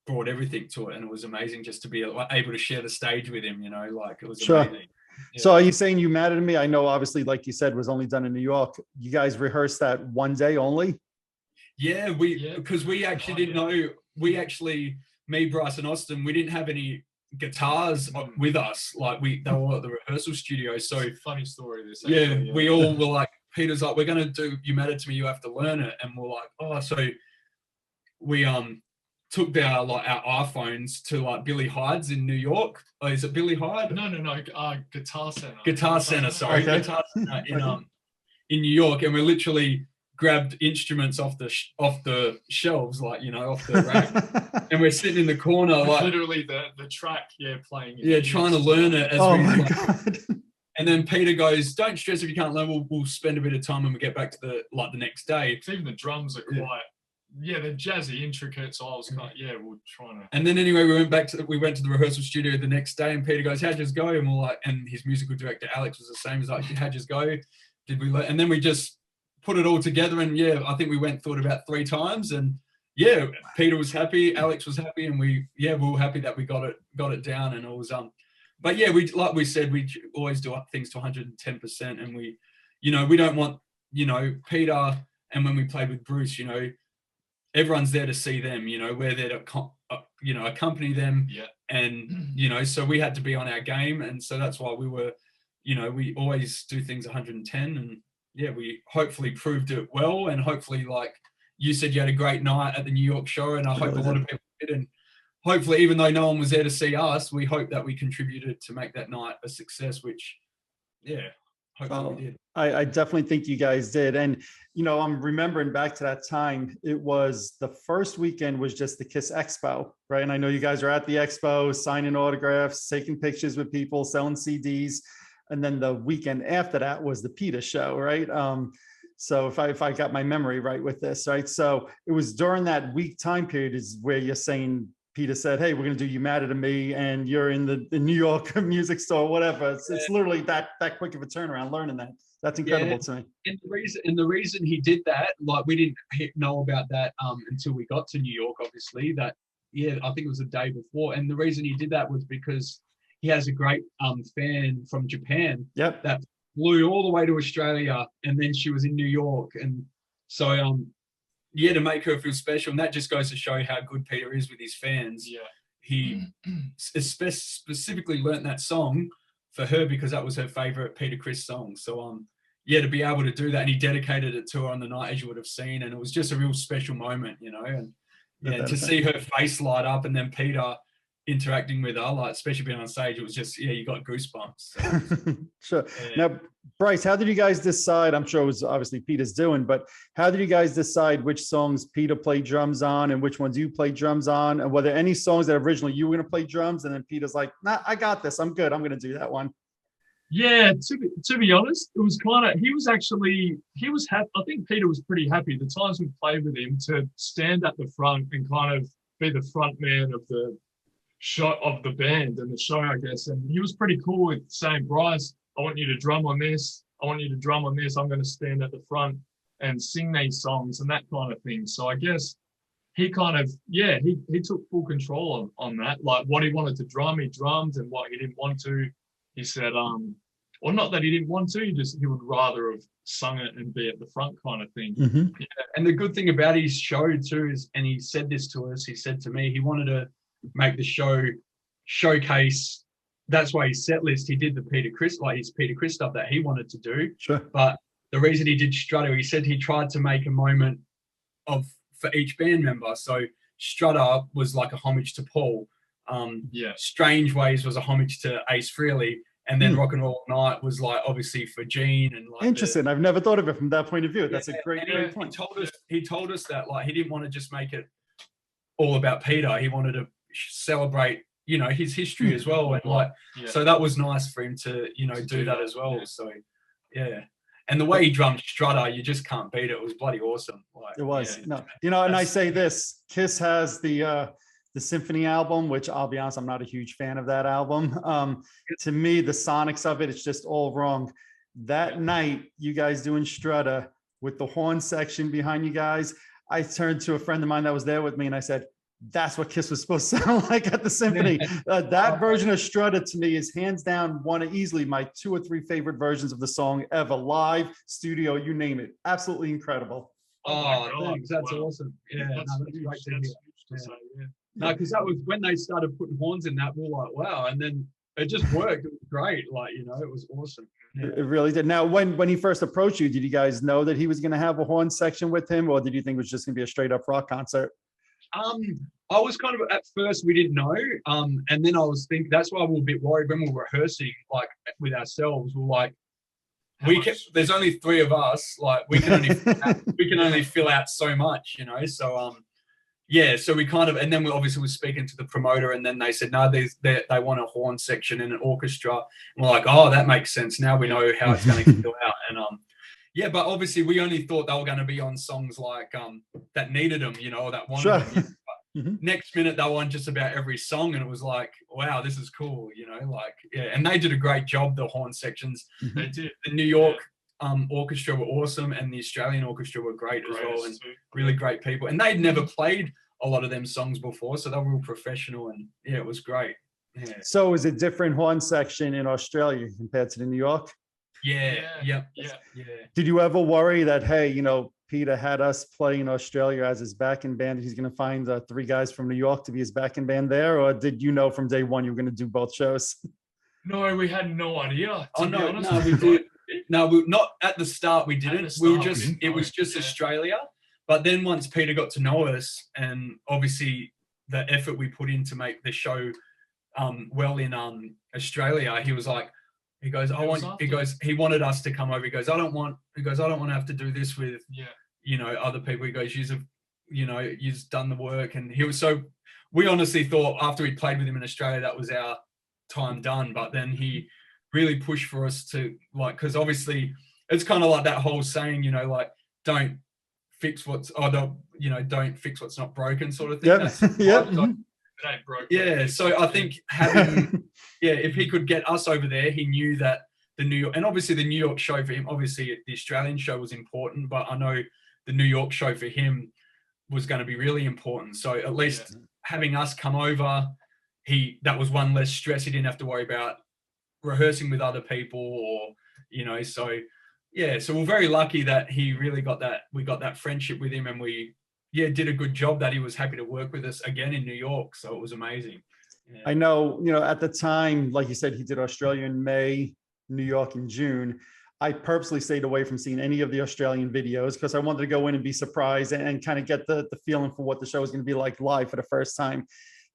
brought everything to it, and it was amazing just to be able to share the stage with him. You know, like, it was amazing. Yeah. So are you saying You Matter to Me, I know obviously, like you said, was only done in New York. You guys rehearsed that one day only? Yeah, because we actually didn't know. We actually, me, Bryce, and Austin, we didn't have any guitars with us. Like, they were at the rehearsal studio. So it's a funny story this. We all were like, Peter's like, we're gonna do You Matter to Me, you have to learn it. And we're like, oh, so we took our iPhones to like Billy Hyde's in New York. Oh, is it Billy Hyde? No, Guitar Center. Guitar Center, sorry. Okay. Guitar Center in New York, and we're literally grabbed instruments off the shelves, like, you know, off the rack, and we're sitting in the corner, like literally the track, playing. Yeah, trying to learn it as Oh we my like, God. And then Peter goes, "Don't stress if you can't learn. We'll spend a bit of time when we get back to the next day." Even the drums are quite, they're jazzy, intricate. So I was kind of, we're trying to. And then anyway, we went to the rehearsal studio the next day, and Peter goes, "How'd you go?" And we're like, and his musical director Alex was the same. He's like, "How'd you go? Did we learn?" And then we just put it all together, and I think we went through it about 3 times, and Peter was happy, Alex was happy, and we were happy that we got it down, and it was But we, like we said, we always do things to 110%, and we don't want, Peter, and when we played with Bruce, everyone's there to see them, we're there to, accompany them. Yeah. And, so we had to be on our game. And so that's why we were, we always do things 110, and we hopefully proved it well. And hopefully, like you said, you had a great night at the New York show, and I hope a lot of people did. And hopefully, even though no one was there to see us, we hope that we contributed to make that night a success, which, hopefully we did. I definitely think you guys did. And, I'm remembering back to that time, it was the first weekend was just the Kiss Expo, right? And I know you guys are at the Expo, signing autographs, taking pictures with people, selling CDs. And then the weekend after that was the Peter show, right? So if I got my memory right with this, right? So it was during that week time period is where you're saying, Peter said, "Hey, we're going to do You Matter to Me," and you're in the New York music store, whatever. It's literally that quick of a turnaround. Learning that's incredible to me. And the reason he did that, like, we didn't know about that until we got to New York. Obviously, I think it was the day before. And the reason he did that was because he has a great fan from Japan. Yep. That flew all the way to Australia, and then she was in New York, and so to make her feel special. And that just goes to show how good Peter is with his fans. Yeah. He specifically learnt that song for her because that was her favorite Peter Criss song. So, to be able to do that, and he dedicated it to her on the night, as you would have seen. And it was just a real special moment, and to see her face light up, and then Peter interacting with her, like, especially being on stage, it was just, you got goosebumps. So, sure. Now, Bryce, how did you guys decide? I'm sure it was obviously Peter's doing, but how did you guys decide which songs Peter played drums on and which ones you played drums on? And were there any songs that originally you were going to play drums, and then Peter's like, "Nah, I got this. I'm good. I'm going to do that one." Yeah, to be honest, it was kind of, he was happy. I think Peter was pretty happy the times we played with him to stand at the front and kind of be the front man of the show, of the band and the show, I guess. And he was pretty cool with saying, "Bryce, I want you to drum on this. I want you to drum on this. I'm going to stand at the front and sing these songs," and that kind of thing. So I guess he kind of, he took full control on that. Like, what he wanted to drum, he drummed, and what he didn't want to, he said, or not that he didn't want to, he would rather have sung it and be at the front kind of thing. Mm-hmm. Yeah. And the good thing about his show too is, and he said this to us, he said to me, he wanted to make the show showcase. That's why his set list, he did the Peter Criss, like his Peter Criss stuff that he wanted to do. Sure. But the reason he did Strutter, he said he tried to make a moment for each band member. So Strutter was like a homage to Paul. Strange Ways was a homage to Ace Frehley. And then Rock and Roll All Night was like obviously for Gene. And like, interesting. I've never thought of it from that point of view. That's a great point. He told us that, like, he didn't want to just make it all about Peter. He wanted to celebrate, his history as well. And so that was nice for him to, do that as well. Yeah. So, and the way he drummed Strutter, you just can't beat it. It was bloody awesome. Like, it was. And I say this, Kiss has the Symphony album, which I'll be honest, I'm not a huge fan of that album. To me, the sonics of it, it's just all wrong. That night, you guys doing Strutter with the horn section behind you guys, I turned to a friend of mine that was there with me and I said, "That's what Kiss was supposed to sound like at the Symphony." That version of Strutter to me is hands down one of easily my 2 or 3 favorite versions of the song ever, live, studio, you name it. Absolutely incredible. Oh, thanks. That's awesome. Yeah, that's great to hear. No, because that was when they started putting horns in that, we were like, wow. And then it just worked. It was great. Like, it was awesome. Yeah. It really did. Now, when he first approached you, did you guys know that he was going to have a horn section with him, or did you think it was just going to be a straight up rock concert? I was kind of, at first we didn't know. And then I was thinking, that's why we were a bit worried when we were rehearsing, like with ourselves. We were like, there's only 3 of us. Like we can only fill out so much, you know. So yeah, so we kind of, and then we obviously were speaking to the promoter, and then they said, no, they want a horn section and an orchestra. And we're like, oh, that makes sense. Now we know how it's going to fill out. And yeah, but obviously we only thought they were going to be on songs like that needed them, you know, or that wanted them. Next minute they were on just about every song, and it was like, wow, this is cool, you know, like, yeah. And they did a great job, the horn sections. They did. The New York orchestra were awesome, and the Australian orchestra were great as well, and really great people. And they'd never played a lot of them songs before, so they were real professional, and yeah, it was great. Yeah. So is it different horn section in Australia compared to the New York? Yeah. Did you ever worry that, hey, you know, Peter had us play in Australia as his backing band, he's going to find 3 guys from New York to be his backing band there? Or did you know from day one you were going to do both shows? No, we had no idea. No, we did. No, not at the start. We didn't. It was just Australia. But then once Peter got to know us, and obviously the effort we put in to make the show well in Australia, he was like, he wanted us to come over. He goes, I don't want to have to do this with, you know, other people. He goes, you've done the work. And we honestly thought after we played with him in Australia, that was our time done. But then he really pushed for us to, like, because obviously it's kind of like that whole saying, you know, like, don't fix what's not broken, sort of thing. Yeah, so I think having, if he could get us over there, he knew that the New York, and obviously the New York show for him, obviously the Australian show was important, but I know the New York show for him was going to be really important. So at least having us come over, that was one less stress. He didn't have to worry about rehearsing with other people, or, you know, so yeah, so we're very lucky that he really we got that friendship with him, and we did a good job that he was happy to work with us again in New York. So it was amazing. Yeah. I know, you know, at the time, like you said, he did Australia in May, New York in June. I purposely stayed away from seeing any of the Australian videos because I wanted to go in and be surprised and kind of get the feeling for what the show was going to be like live for the first time.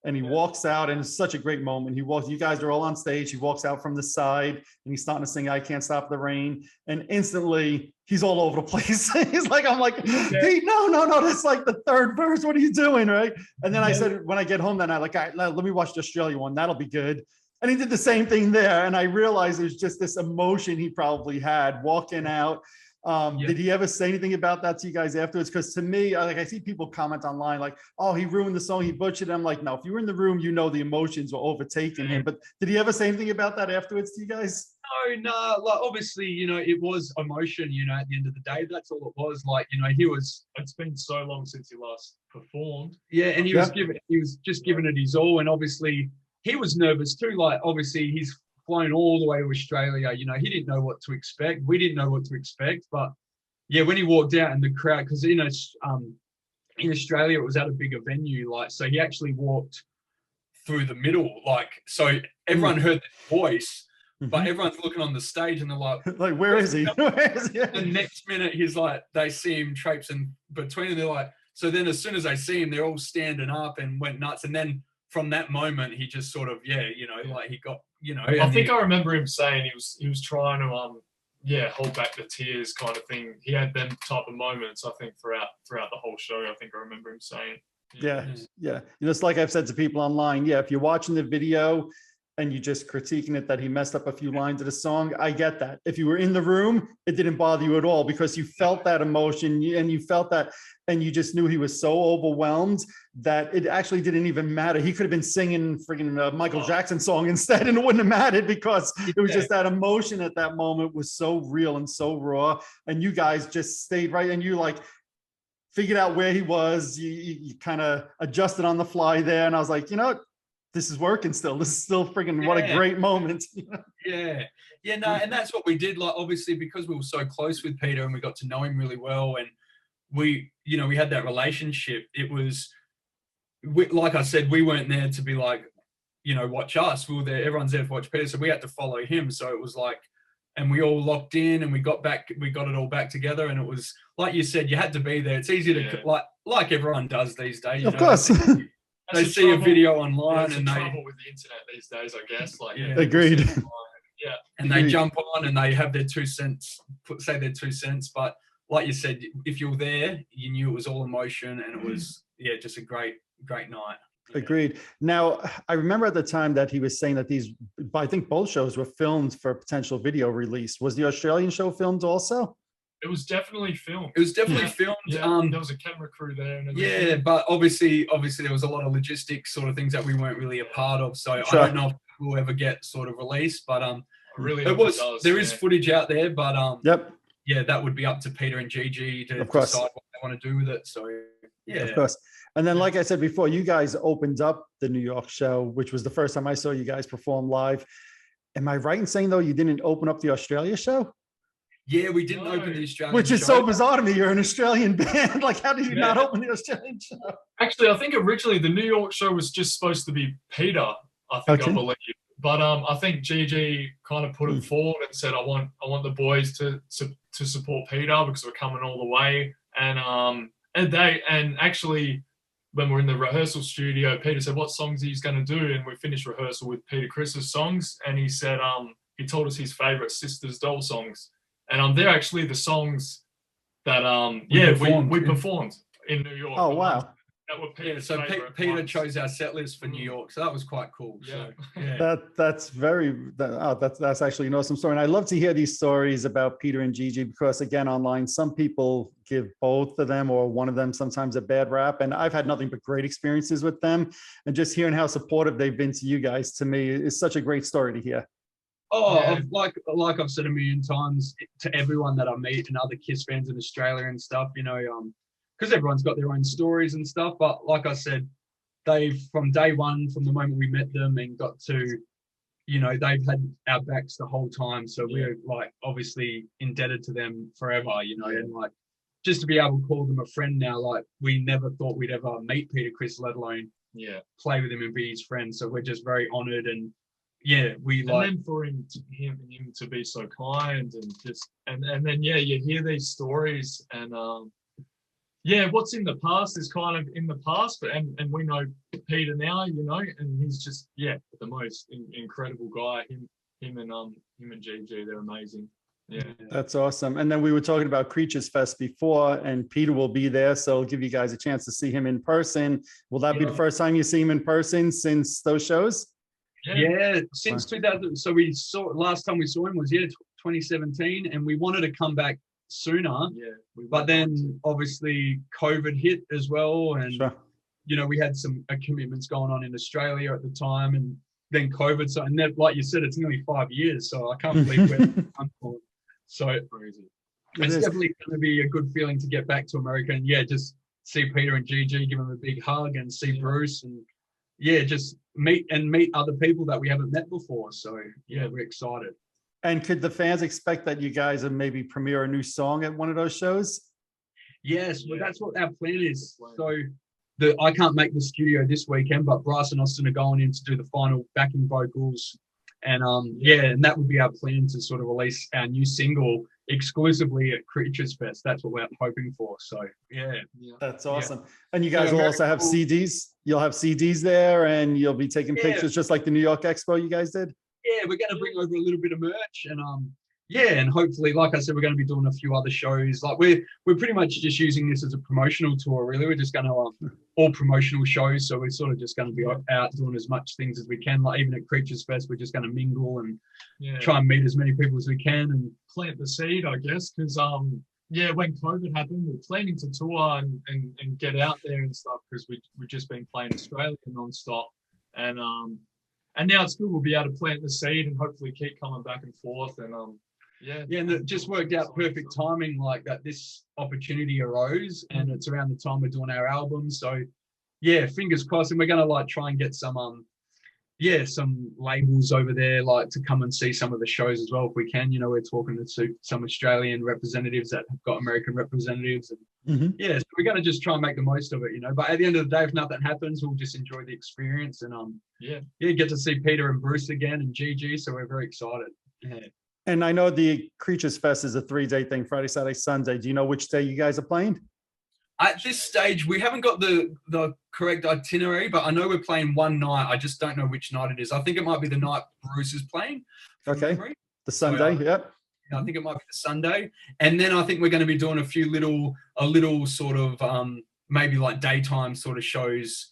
And he walks out, and it's such a great moment. You guys are all on stage. He walks out from the side, and he's starting to sing "I Can't Stop the Rain," and instantly he's all over the place. I'm like, hey, no, that's like the 3rd verse. What are you doing, right? And then I said, when I get home that night, like, all right, let me watch the Australia one. That'll be good. And he did the same thing there, and I realized it was just this emotion he probably had walking out. Did he ever say anything about that to you guys afterwards? Because to me, I see people comment online like, oh, he ruined the song, he butchered it. I'm like, no, if you were in the room, you know the emotions were overtaking him. But did he ever say anything about that afterwards to you guys? No, like obviously, you know, it was emotion, you know, at the end of the day, that's all it was. Like, you know, it's been so long since he last performed. Yeah, and he was just giving it his all, and obviously he was nervous too. Like, obviously he's flown all the way to Australia, you know, he didn't know what to expect. We didn't know what to expect, but yeah, when he walked out in the crowd, because you know, in Australia it was at a bigger venue, like, so he actually walked through the middle, like, so everyone heard the voice, but everyone's looking on the stage and they're like, where is he? Where is he? The next minute he's like, they see him traipsing between, and they're like, so then as soon as they see him, they're all standing up and went nuts. And then from that moment, he just sort of, like he got, you know. I think I remember him saying he was trying to hold back the tears kind of thing. He had them type of moments, I think, throughout the whole show. I think I remember him saying. Yeah. Just like I've said to people online, if you're watching the video and you're just critiquing it that he messed up a few lines of the song, I get that. If you were in the room, it didn't bother you at all because you felt that emotion and you felt that, and you just knew he was so overwhelmed that it actually didn't even matter. He could have been singing friggin' Michael Jackson song instead, and it wouldn't have mattered because it was just that emotion at that moment was so real and so raw. And you guys just stayed right, and you like figured out where he was. You kind of adjusted on the fly there, and I was like, you know, this is working still. This is still friggin' what a great moment. And that's what we did. Like, obviously, because we were so close with Peter and we got to know him really well, and we had that relationship. It was, like I said, we weren't there to be like, you know, watch us. We were there. Everyone's there to watch Peter, so we had to follow him. So it was like, and we all locked in, and we got it all back together. And it was like you said, you had to be there. It's easy to like everyone does these days. Of course. They see a video online, and trouble with the internet these days, I guess. Like, agreed. Yeah. And they jump on and they have their 2 cents, say their 2 cents. But like you said, if you're there, you knew it was all emotion, and it was, just a great night. Agreed. Now, I remember at the time that he was saying that these, I think both shows were filmed for potential video release. Was the Australian show filmed also? It was definitely filmed. It was definitely filmed. Yeah, there was a camera crew there. And everything. Yeah, but obviously there was a lot of logistics sort of things that we weren't really a part of. So Sure. I don't know if we'll ever get sort of released, but I really there is footage out there, but Yep. yeah, that would be up to Peter and Gigi to Of course. decide what they want to do with it. So yeah, Of course. And then, like I said before, you guys opened up the New York show, which was the first time I saw you guys perform live. Am I right in saying, though, you didn't open up the Australia show? Yeah, we didn't open the Australian Which is show. so bizarre to me. You're an Australian band. Like, how did you not open the Australian show? Actually, I think originally the New York show was just supposed to be Peter, I believe. But I think Gigi kind of put it forward and said, I want the boys to support Peter because we're coming all the way. And actually, when we're in the rehearsal studio, Peter said, what songs he's going to do? And we finished rehearsal with Peter Criss's songs. And he said, he told us his favorite Sisters Doll songs. And they're actually the songs that, we performed in New York. Oh, wow. That were Peter's So favorite Peter ones. chose our set list for New York. So that was quite cool. Yeah. So, yeah. That's actually an awesome story. And I love to hear these stories about Peter and Gigi because, again, online, some people give both of them or one of them sometimes a bad rap. And I've had nothing but great experiences with them. And just hearing how supportive they've been to you guys, to me, is such a great story to hear. Oh, yeah. Like I've said a million times to everyone that I meet and other Kiss fans in Australia and stuff, because everyone's got their own stories and stuff. But like I said, from day one, from the moment we met them and got to, they've had our backs the whole time. So we're obviously indebted to them forever, and just to be able to call them a friend now, we never thought we'd ever meet Peter Criss, let alone play with him and be his friend. So we're just very honored and then for him to be so kind and just and then you hear these stories and what's in the past is kind of in the past, but and we know Peter now, and he's just the most incredible guy. Him and Gigi, they're amazing. Yeah, that's awesome. And then we were talking about Creatures Fest before, and Peter will be there, so I'll give you guys a chance to see him in person. Will that be the first time you see him in person since those shows? Yeah, since 2000. So last time we saw him was 2017, and we wanted to come back sooner. Yeah, but then obviously COVID hit as well, and we had some commitments going on in Australia at the time, and then COVID. So and then, like you said, it's nearly 5 years. So I can't believe we're so crazy. It's definitely going to be a good feeling to get back to America and just see Peter and Gigi, give them a big hug, and see Bruce and. Just meet other people that we haven't met before. So we're excited. And could the fans expect that you guys would maybe premiere a new song at one of those shows? Yes, well, that's what our plan is. So I can't make the studio this weekend, but Bryce and Austin are going in to do the final backing vocals. And and that would be our plan to sort of release our new single exclusively at Creatures Fest. That's what we're hoping for. So that's awesome. And you guys will also have CDs. You'll have CDs there, and you'll be taking pictures just like the New York Expo you guys did. Yeah, we're going to bring over a little bit of merch, and and hopefully, like I said, we're going to be doing a few other shows. Like we're pretty much just using this as a promotional tour. Really, we're just going to all promotional shows. So we're sort of just going to be out doing as much things as we can. Like even at Creatures Fest, we're just going to mingle and try and meet as many people as we can and plant the seed, I guess, because when COVID happened, we were planning to tour and get out there and stuff because we've just been playing Australia non-stop. And now it's good we'll be able to plant the seed and hopefully keep coming back and forth. And and it just worked out perfect timing like that. This opportunity arose and it's around the time we're doing our album. So fingers crossed. And we're going to try and get some labels over there to come and see some of the shows as well if we can. We're talking to some Australian representatives that have got American representatives and so we're going to just try and make the most of it, but at the end of the day, if nothing happens, we'll just enjoy the experience and get to see Peter and Bruce again and Gigi, so we're very excited. And I know the Creatures Fest is a 3-day thing, Friday, Saturday, Sunday. Do you know which day you guys are playing? At this stage, we haven't got the correct itinerary, but I know we're playing one night. I just don't know which night it is. I think it might be the night Bruce is playing. From Okay. memory. The Sunday, So, yep. I think it might be the Sunday. And then I think we're going to be doing a little sort of maybe like daytime sort of shows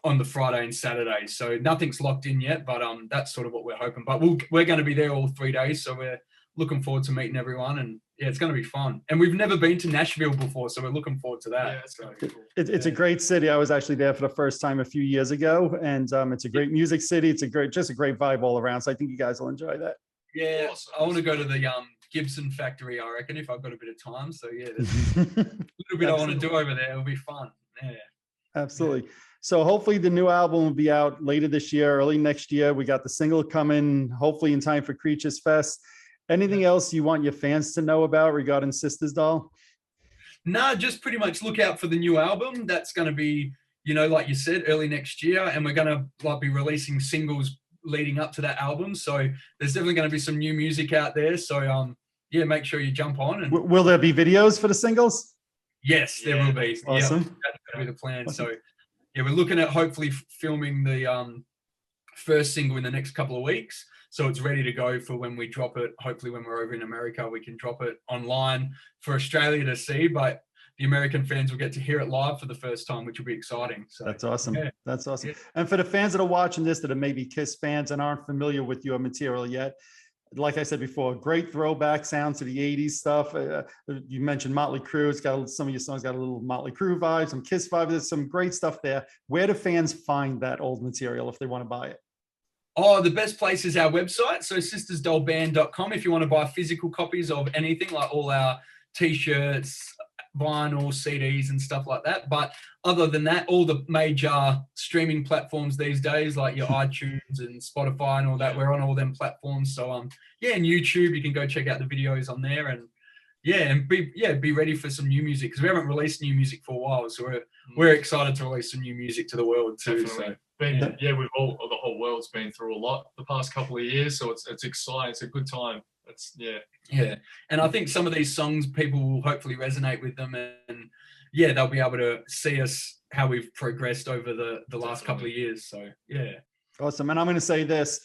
on the Friday and Saturday. So nothing's locked in yet, but that's sort of what we're hoping. But we're going to be there all 3 days. So we're looking forward to meeting everyone, and yeah, it's going to be fun. And we've never been to Nashville before, so we're looking forward to that. Yeah, it's going to be cool. It's a great city. I was actually there for the first time a few years ago, and it's a great music city. It's just a great vibe all around. So I think you guys will enjoy that. Yeah, Awesome. I want to go to the Gibson factory, I reckon, if I've got a bit of time. So yeah, there's a little bit I want to do over there. It'll be fun. Yeah. Absolutely. So hopefully the new album will be out later this year, early next year. We got the single coming, hopefully in time for Creatures Fest. Anything else you want your fans to know about regarding Sisters Doll? No, just pretty much look out for the new album. That's going to be, like you said, early next year, and we're going to be releasing singles leading up to that album. So there's definitely going to be some new music out there. So yeah, make sure you jump on. And Will there be videos for the singles? yes, there will be. Awesome. Yeah, that's going to be the plan. So yeah, we're looking at hopefully filming the first single in the next couple of weeks. So it's ready to go for when we drop it. Hopefully when we're over in America, we can drop it online for Australia to see, but the American fans will get to hear it live for the first time, which will be exciting. So That's awesome. yeah. That's awesome. Yeah. And for the fans that are watching this, that are maybe Kiss fans and aren't familiar with your material yet, like I said before, great throwback sound to the 80s stuff. You mentioned Motley Crue. It's got some of your songs got a little Motley Crue vibe, some Kiss vibe. There's some great stuff there. Where do fans find that old material if they want to buy it? Oh, the best place is our website. So sistersdollband.com. If you want to buy physical copies of anything, like all our t-shirts, vinyl, CDs and stuff like that. But other than that, all the major streaming platforms these days, like your iTunes and Spotify and all that, we're on all them platforms. So yeah, and YouTube, you can go check out the videos on there, and be ready for some new music, because we haven't released new music for a while. So we're excited to release some new music to the world too. Definitely. So The whole world's been through a lot the past couple of years, so it's exciting. It's a good time. Yeah. And I think some of these songs, people will hopefully resonate with them, and yeah, they'll be able to see us how we've progressed over the last couple of years. So yeah. Awesome. And I'm going to say this,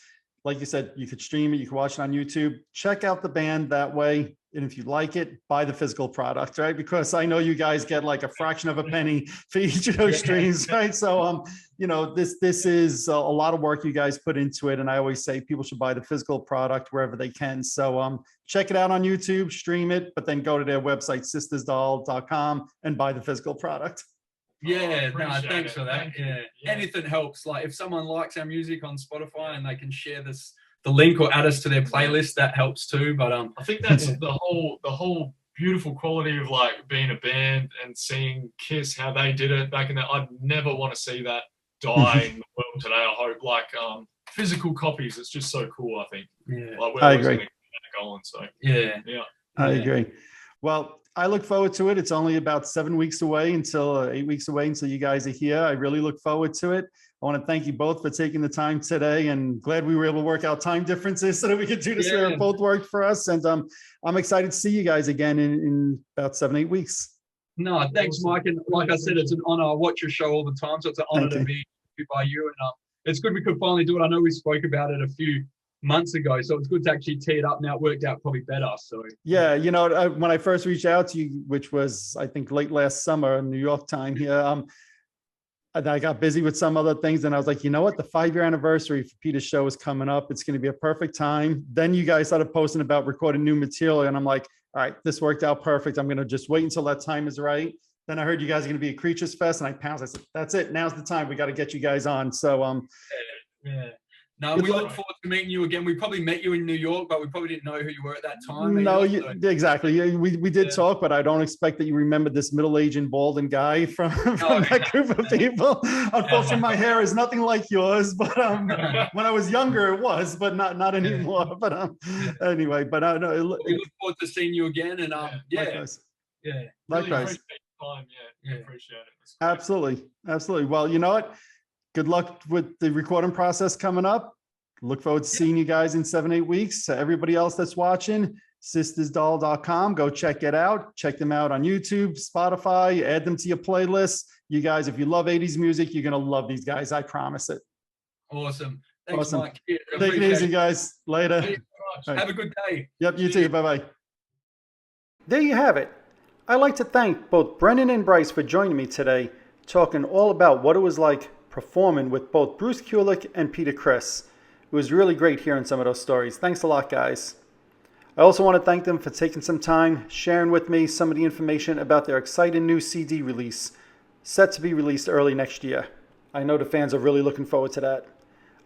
like you said, you could stream it, you can watch it on YouTube. Check out the band that way. And if you like it, buy the physical product, right? Because I know you guys get like a fraction of a penny for each of those streams, right? So, this is a lot of work you guys put into it. And I always say people should buy the physical product wherever they can. So check it out on YouTube, stream it, but then go to their website, sistersdoll.com, and buy the physical product. Yeah, thanks it. for that. Yeah. Anything helps. Like if someone likes our music on Spotify and they can share the link or add us to their playlist, that helps too. But I think that's the whole beautiful quality of like being a band and seeing Kiss, how they did it back in the. I'd never want to see that die in the world today. I hope like physical copies. It's just so cool. I think. yeah, Like, we're I always agree. gonna keep that going. So yeah. I agree. Well, I look forward to it. It's only about 7 weeks away until 8 weeks away until you guys are here. I really look forward to it. I want to thank you both for taking the time today, and glad we were able to work out time differences so that we could do this where it both worked for us. And I'm excited to see you guys again in about 7-8 weeks. No, thanks, Mike. And like I said, it's an honor. I watch your show all the time, so it's an honor Thank to be by you. And it's good we could finally do it. I know we spoke about it a few months ago, so it's good to actually tee it up now. It worked out probably better. So Yeah, when I first reached out to you, which was I think late last summer in New York time here, I got busy with some other things, and I was like, you know what, the 5-year anniversary for Peter's show is coming up. It's going to be a perfect time. Then you guys started posting about recording new material, and I'm like, all right, this worked out perfect. I'm going to just wait until that time is right. Then I heard you guys are going to be at Creatures Fest, and I pounced. I said, that's it. Now's the time. We got to get you guys on. So yeah. No, we look forward to meeting you again. We probably met you in New York, but we probably didn't know who you were at that time. No, either, exactly. We did talk, but I don't expect that you remember this middle-aged and balding guy from that group of people. Unfortunately, my hair is nothing like yours, but when I was younger, it was, but not anymore. But anyway, but no, we look forward to seeing you again, and likewise. Yeah, Likewise. Really appreciate it. Absolutely. Well, you know what? Good luck with the recording process coming up. Look forward to seeing you guys in 7-8 weeks. Everybody else that's watching, sistersdoll.com. Go check it out. Check them out on YouTube, Spotify, add them to your playlist. You guys, if you love 80s music, you're going to love these guys. I promise it. Awesome. Thanks, Awesome. Mike. Yeah, Take it easy, guys. Later. Thank you very much. Have a good day. Yep, you too. Bye-bye. There you have it. I'd like to thank both Brennan and Bryce for joining me today, talking all about what it was like performing with both Bruce Kulick and Peter Criss. It was really great hearing some of those stories. Thanks a lot, guys. I also want to thank them for taking some time, sharing with me some of the information about their exciting new CD release, set to be released early next year. I know the fans are really looking forward to that.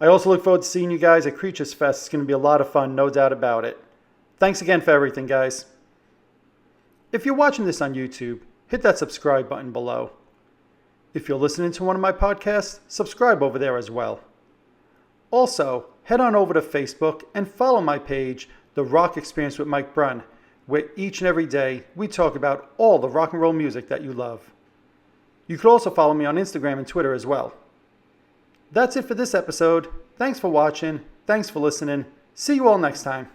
I also look forward to seeing you guys at Creatures Fest. It's going to be a lot of fun, no doubt about it. Thanks again for everything, guys. If you're watching this on YouTube, hit that subscribe button below. If you're listening to one of my podcasts, subscribe over there as well. Also, head on over to Facebook and follow my page, The Rock Experience with Mike Brunn, where each and every day we talk about all the rock and roll music that you love. You could also follow me on Instagram and Twitter as well. That's it for this episode. Thanks for watching. Thanks for listening. See you all next time.